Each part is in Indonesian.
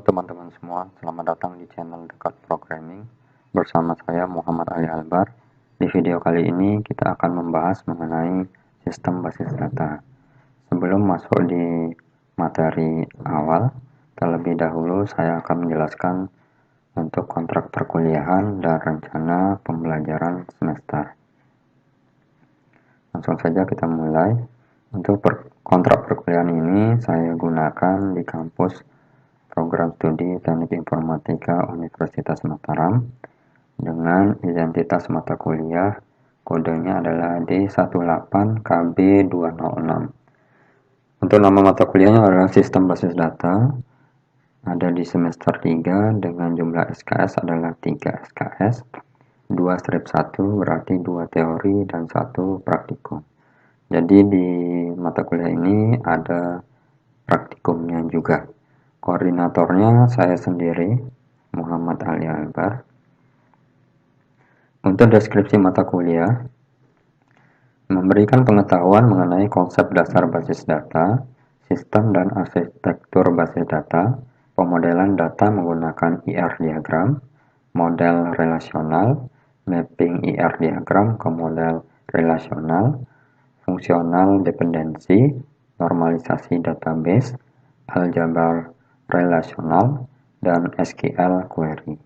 teman-teman semua, selamat datang di channel Dekat Programming bersama saya Muhammad Ali Albar. Di video kali ini kita akan membahas mengenai sistem basis data. Sebelum masuk di materi awal, terlebih dahulu saya akan menjelaskan untuk kontrak perkuliahan dan rencana pembelajaran semester. Langsung saja kita mulai. Untuk kontrak perkuliahan ini saya gunakan di kampus Program Studi Teknik Informatika Universitas Mataram dengan identitas mata kuliah kodenya adalah D18KB206. Untuk nama mata kuliahnya adalah Sistem Basis Data, ada di semester 3 dengan jumlah SKS adalah 3 SKS, 2/1 berarti 2 teori dan 1 praktikum. Jadi di mata kuliah ini ada praktikumnya juga. Koordinatornya saya sendiri, Muhammad Ali Albar. Untuk deskripsi mata kuliah, memberikan pengetahuan mengenai konsep dasar basis data, sistem dan arsitektur basis data, pemodelan data menggunakan IR diagram, model relasional, mapping IR diagram ke model relasional, fungsional dependensi, normalisasi database, aljabar relasional, dan SQL query.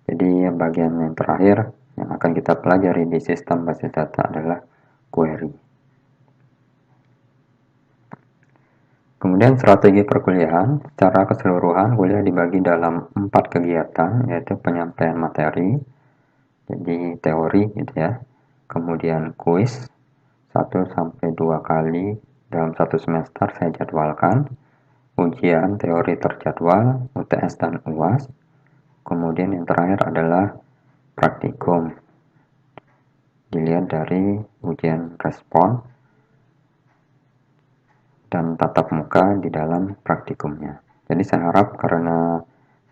Jadi bagian yang terakhir yang akan kita pelajari di sistem basis data adalah query. Kemudian strategi perkuliahan, secara keseluruhan kuliah dibagi dalam 4 kegiatan, yaitu penyampaian materi, jadi teori gitu ya, kemudian kuis 1-2 kali dalam 1 semester saya jadwalkan, ujian teori terjadwal, UTS dan UAS, kemudian yang terakhir adalah praktikum, dilihat dari ujian respon dan tatap muka di dalam praktikumnya. Jadi saya harap karena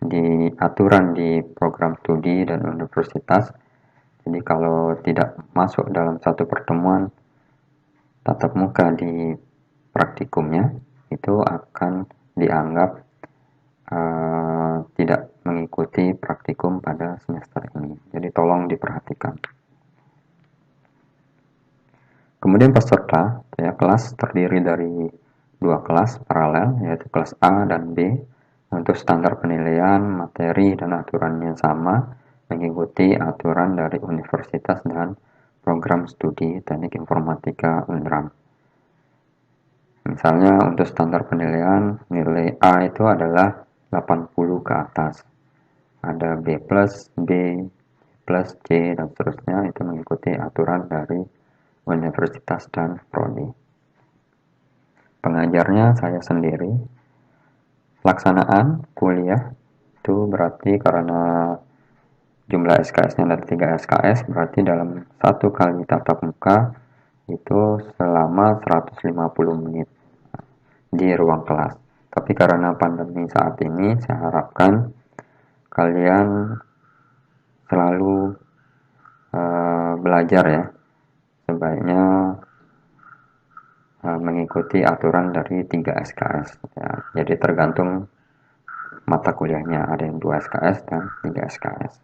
di aturan di program studi dan universitas, jadi kalau tidak masuk dalam satu pertemuan tatap muka di praktikumnya, itu akan dianggap tidak mengikuti praktikum pada semester ini. Jadi tolong diperhatikan. Kemudian peserta, ya, kelas terdiri dari 2 kelas paralel, yaitu kelas A dan B. Untuk standar penilaian, materi, dan aturannya sama, mengikuti aturan dari universitas dan program studi teknik informatika UNRAM. Misalnya untuk standar penilaian, nilai A itu adalah 80 ke atas. Ada B+, B+, C, dan seterusnya, itu mengikuti aturan dari universitas dan prodi. Pengajarnya saya sendiri. Pelaksanaan kuliah itu berarti karena jumlah SKS-nya ada 3 SKS, berarti dalam 1 kali tatap muka itu selama 150 menit di ruang kelas. Tapi karena pandemi saat ini, saya harapkan kalian selalu belajar ya, sebaiknya mengikuti aturan dari 3 SKS ya. Jadi tergantung mata kuliahnya, ada yang 2 SKS dan 3 SKS.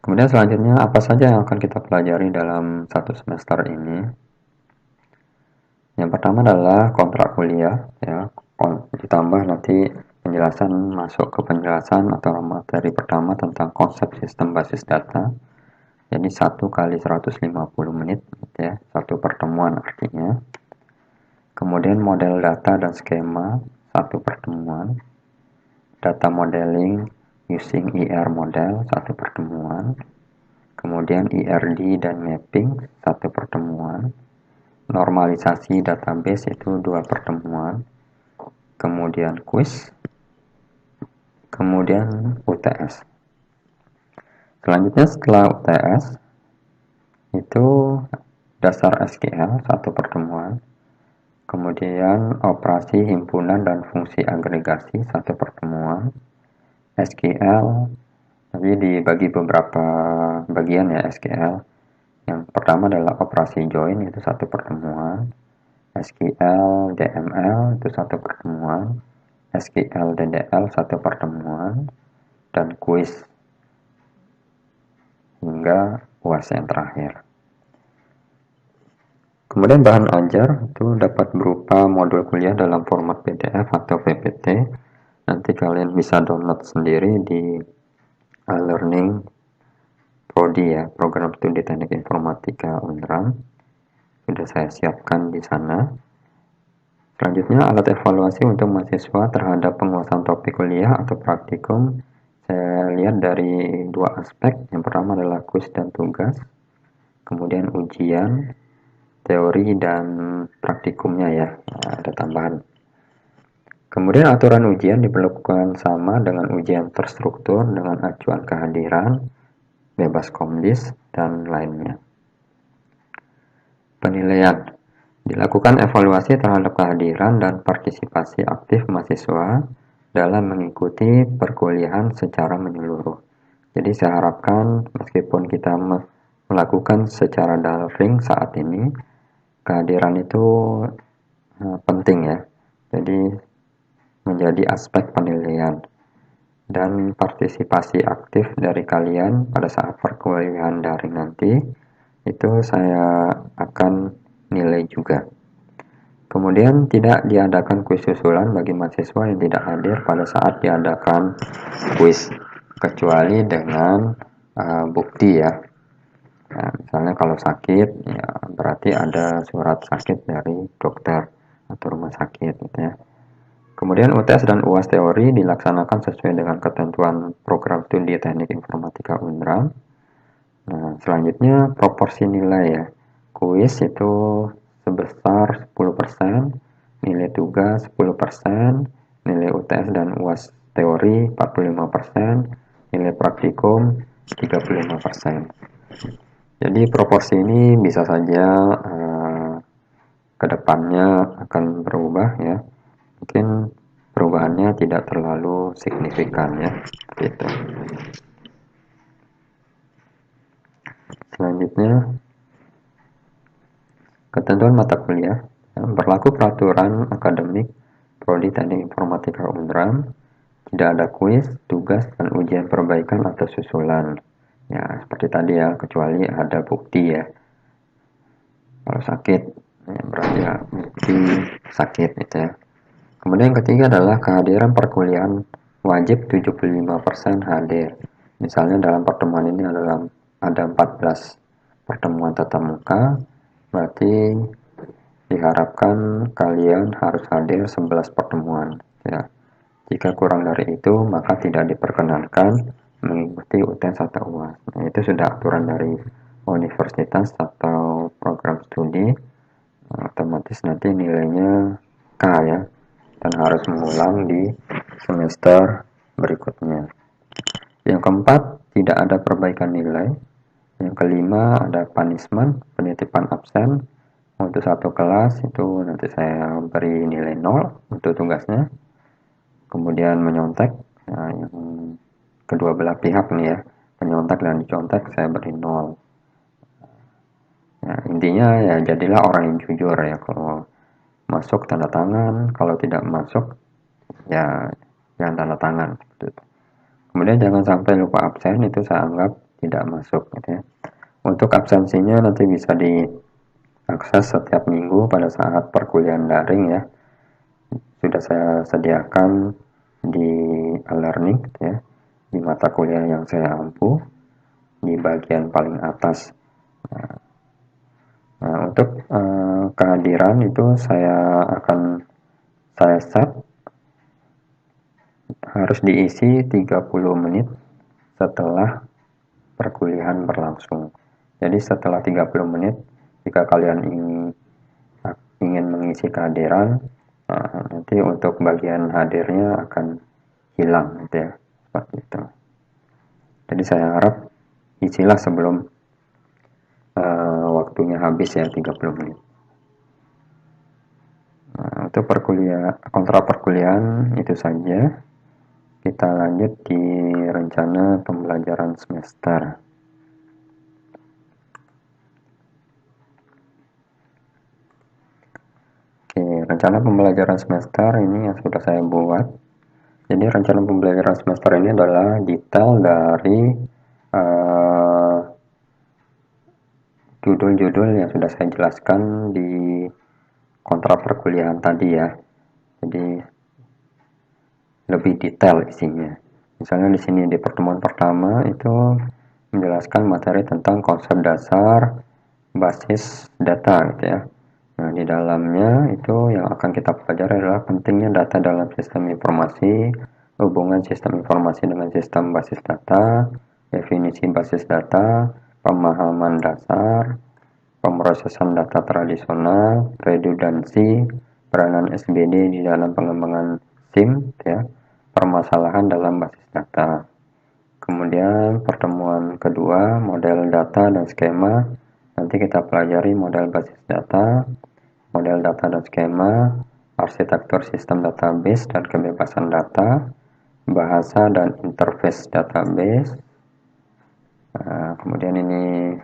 Kemudian selanjutnya apa saja yang akan kita pelajari dalam 1 semester ini? Yang pertama adalah kontrak kuliah ya, ditambah nanti penjelasan, masuk ke penjelasan atau materi pertama tentang konsep sistem basis data. Jadi 1 kali 150 menit ya, 1 pertemuan artinya. Kemudian model data dan skema 1 pertemuan. Data modeling using IR model 1 pertemuan. Kemudian IRD dan mapping 1 pertemuan. Normalisasi database itu 2 pertemuan. Kemudian quiz. Kemudian UTS. Selanjutnya setelah UTS itu dasar SQL 1 pertemuan. Kemudian operasi himpunan dan fungsi agregasi 1 pertemuan. SQL jadi dibagi beberapa bagian ya SQL. Yang pertama adalah operasi join, itu 1 pertemuan. SQL DML itu 1 pertemuan. SQL DDL 1 pertemuan, dan kuis hingga UAS yang terakhir. Kemudian bahan ajar itu dapat berupa modul kuliah dalam format PDF atau PPT. Nanti kalian bisa download sendiri di learning Prodi ya, program studi teknik informatika Unram. Sudah saya siapkan di sana. Selanjutnya, alat evaluasi untuk mahasiswa terhadap penguasaan topik kuliah atau praktikum. Saya lihat dari dua aspek. Yang pertama adalah kuis dan tugas. Kemudian ujian, teori dan praktikumnya ya. Nah, ada tambahan. Kemudian aturan ujian diperlakukan sama dengan ujian terstruktur dengan acuan kehadiran, bebas komdis, dan lainnya. Penilaian. Dilakukan evaluasi terhadap kehadiran dan partisipasi aktif mahasiswa dalam mengikuti perkuliahan secara menyeluruh. Jadi saya harapkan meskipun kita melakukan secara daring saat ini, kehadiran itu penting ya. Jadi menjadi aspek penilaian dan partisipasi aktif dari kalian pada saat perkuliahan daring nanti itu saya akan nilai juga. Kemudian tidak diadakan kuis susulan bagi mahasiswa yang tidak hadir pada saat diadakan kuis, kecuali dengan bukti ya. Nah, misalnya kalau sakit, ya berarti ada surat sakit dari dokter atau rumah sakit gitu ya. Kemudian UTS dan UAS teori dilaksanakan sesuai dengan ketentuan program studi teknik informatika Unram. Nah, selanjutnya proporsi nilai ya. Kuis itu sebesar 10%, nilai tugas 10%, nilai UTS dan UAS teori 45%, nilai praktikum 35%. Jadi proporsi ini bisa saja kedepannya akan berubah ya. Mungkin perubahannya tidak terlalu signifikan ya, gitu. Selanjutnya, ketentuan mata kuliah. Berlaku peraturan akademik Prodi Teknik Informatika Unram, tidak ada kuis, tugas, dan ujian perbaikan atau susulan. Ya, seperti tadi ya, kecuali ada bukti ya. Kalau sakit, ya berarti ya bukti sakit gitu ya. Kemudian yang ketiga adalah kehadiran perkuliahan wajib 75% hadir. Misalnya dalam pertemuan ini adalah ada 14 pertemuan tatap muka, berarti diharapkan kalian harus hadir 11 pertemuan. Ya. Jika kurang dari itu, maka tidak diperkenankan mengikuti UTS atau UAS. Nah, itu sudah aturan dari universitas atau program studi. Otomatis nanti nilainya K ya, dan harus mengulang di semester berikutnya. Yang keempat, tidak ada perbaikan nilai. Yang kelima, ada punishment, penitipan absen. Untuk satu kelas itu nanti saya beri nilai 0 untuk tugasnya. Kemudian menyontek, nah, yang kedua belah pihak nih ya, penyontek dan dicontek saya beri 0. Nah, intinya ya jadilah orang yang jujur ya, kalau masuk tanda tangan, kalau tidak masuk ya jangan tanda tangan. Kemudian jangan sampai lupa absen, itu saya anggap tidak masuk gitu ya. Untuk absensinya nanti bisa diakses setiap minggu pada saat perkuliahan daring ya. Sudah saya sediakan di e-learning gitu ya, di mata kuliah yang saya ampu di bagian paling atas. Nah, untuk kehadiran itu saya set harus diisi 30 menit setelah perkuliahan berlangsung. Jadi setelah 30 menit jika kalian ingin mengisi kehadiran, nanti untuk bagian hadirnya akan hilang gitu ya, seperti itu. Jadi saya harap isilah sebelum waktunya habis ya, 30 menit. Nah, untuk kontrak perkuliahan itu saja. Kita lanjut di rencana pembelajaran semester. Oke, rencana pembelajaran semester ini yang sudah saya buat Jadi rencana pembelajaran semester ini adalah detail dari judul-judul yang sudah saya jelaskan di kontrak perkuliahan tadi ya. Jadi lebih detail isinya. Misalnya di sini di pertemuan pertama itu menjelaskan materi tentang konsep dasar basis data gitu ya. Nah, di dalamnya itu yang akan kita pelajari adalah pentingnya data dalam sistem informasi, hubungan sistem informasi dengan sistem basis data, definisi basis data, pemahaman dasar, pemrosesan data tradisional, redundansi, peranan SBD di dalam pengembangan SIM, ya, permasalahan dalam basis data. Kemudian pertemuan kedua, model data dan skema. Nanti kita pelajari model basis data, model data dan skema, arsitektur sistem database dan kebebasan data, bahasa dan interface database. Nah, kemudian ini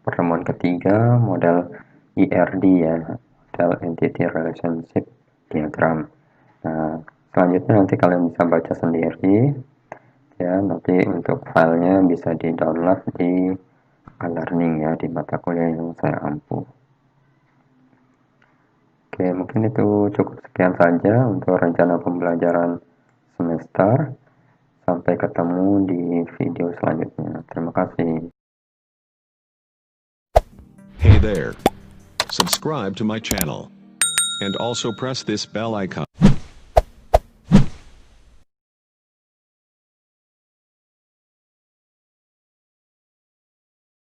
pertemuan ketiga, model ERD ya, model Entity Relationship Diagram. Nah, selanjutnya nanti kalian bisa baca sendiri ya, nanti untuk filenya bisa di download di e-learning ya, di mata kuliah yang saya ampu. Oke, mungkin itu cukup sekian saja untuk rencana pembelajaran semester. Sampai ketemu di video selanjutnya. Terima kasih. Hey there. Subscribe to my channel. And also press this bell icon.